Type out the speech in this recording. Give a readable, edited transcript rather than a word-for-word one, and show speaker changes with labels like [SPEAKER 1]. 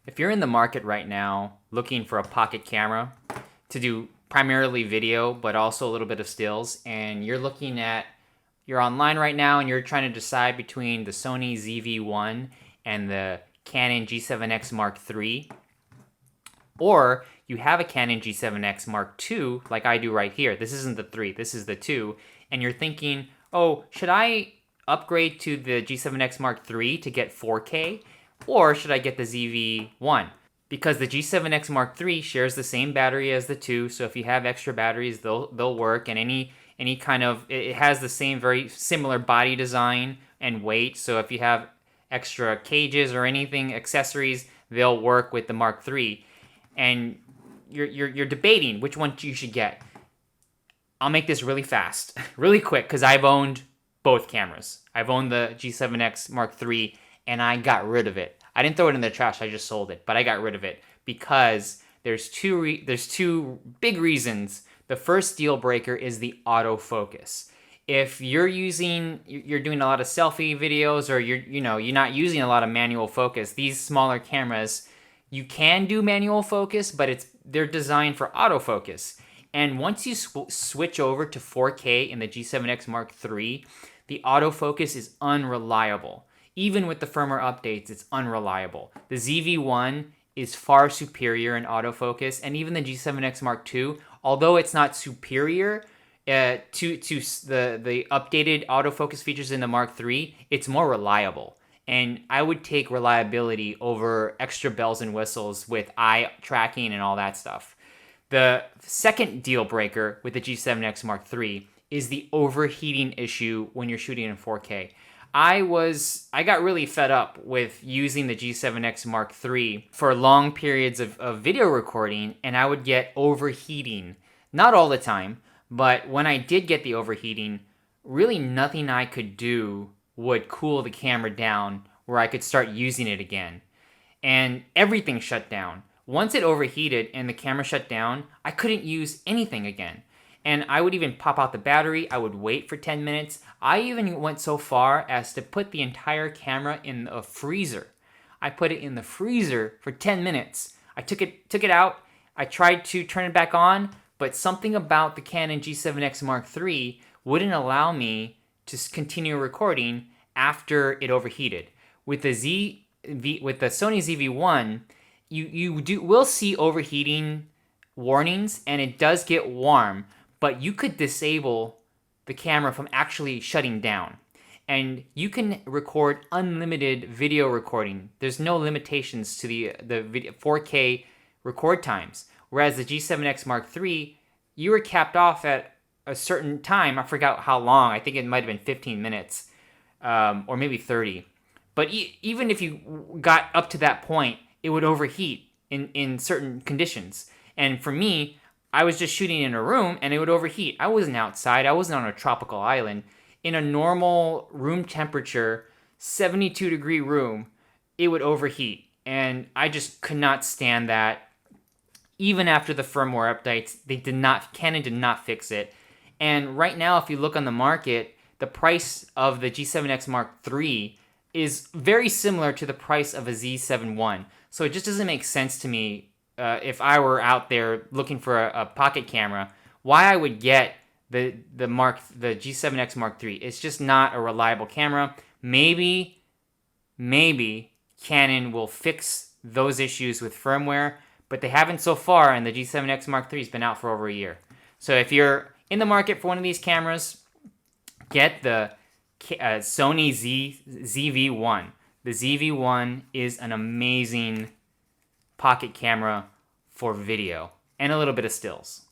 [SPEAKER 1] If you're in the market right now looking for a pocket camera to do primarily video, but also a little bit of stills, and you're online right now and you're trying to decide between the Sony ZV-1 and the Canon G7X Mark III, or you have a Canon G7X Mark II like I do right here. This isn't the 3, this is the 2, and you're thinking, oh, should I upgrade to the G7X Mark III to get 4K, or should I get the ZV-1? Because the G7X Mark III shares the same battery as the 2, so if you have extra batteries, they'll work, and any kind of, it has the same very similar body design and weight, so if you have extra cages or anything, accessories, they'll work with the Mark III. And you're debating which one you should get. I'll make this really fast, really quick, because I've owned both cameras. I've owned the G7X Mark III, and I got rid of it. I didn't throw it in the trash, I just sold it, but I got rid of it because there's two big reasons. The first deal breaker is the autofocus. If you're doing a lot of selfie videos, or you're not using a lot of manual focus, these smaller cameras, you can do manual focus, but they're designed for autofocus. And once you switch over to 4K in the G7X Mark III, the autofocus is unreliable. Even with the firmware updates, it's unreliable. The ZV-1 is far superior in autofocus, and even the G7X Mark II, although it's not superior to the updated autofocus features in the Mark III, it's more reliable. And I would take reliability over extra bells and whistles with eye tracking and all that stuff. The second deal breaker with the G7X Mark III is the overheating issue when you're shooting in 4K. I got really fed up with using the G7X Mark III for long periods of video recording, and I would get overheating. Not all the time, but when I did get the overheating, really nothing I could do would cool the camera down where I could start using it again. And everything shut down. Once it overheated and the camera shut down, I couldn't use anything again. And I would even pop out the battery, I would wait for 10 minutes. I even went so far as to put the entire camera in a freezer. I put it in the freezer for 10 minutes. I took it out, I tried to turn it back on, but something about the Canon G7X Mark III wouldn't allow me to continue recording after it overheated. With the Sony ZV-1, you will see overheating warnings, and it does get warm, but you could disable the camera from actually shutting down. And you can record unlimited video recording. There's no limitations to the video 4K record times. Whereas the G7X Mark III, you were capped off at a certain time. I forgot how long. I think it might have been 15 minutes or maybe 30. But even if you got up to that point, it would overheat in certain conditions. And for me, I was just shooting in a room and it would overheat. I wasn't outside. I wasn't on a tropical island. In a normal room temperature, 72-degree room, it would overheat. And I just could not stand that. Even after the firmware updates, Canon did not fix it. And right now, if you look on the market, the price of the G7X Mark III is very similar to the price of a Z7-1. So it just doesn't make sense to me if I were out there looking for a pocket camera, why I would get the G7X Mark III. It's just not a reliable camera. Maybe Canon will fix those issues with firmware, but they haven't so far, and the G7X Mark III has been out for over a year. So if you're in the market for one of these cameras, get the Sony ZV-1. The ZV-1 is an amazing pocket camera for video and a little bit of stills.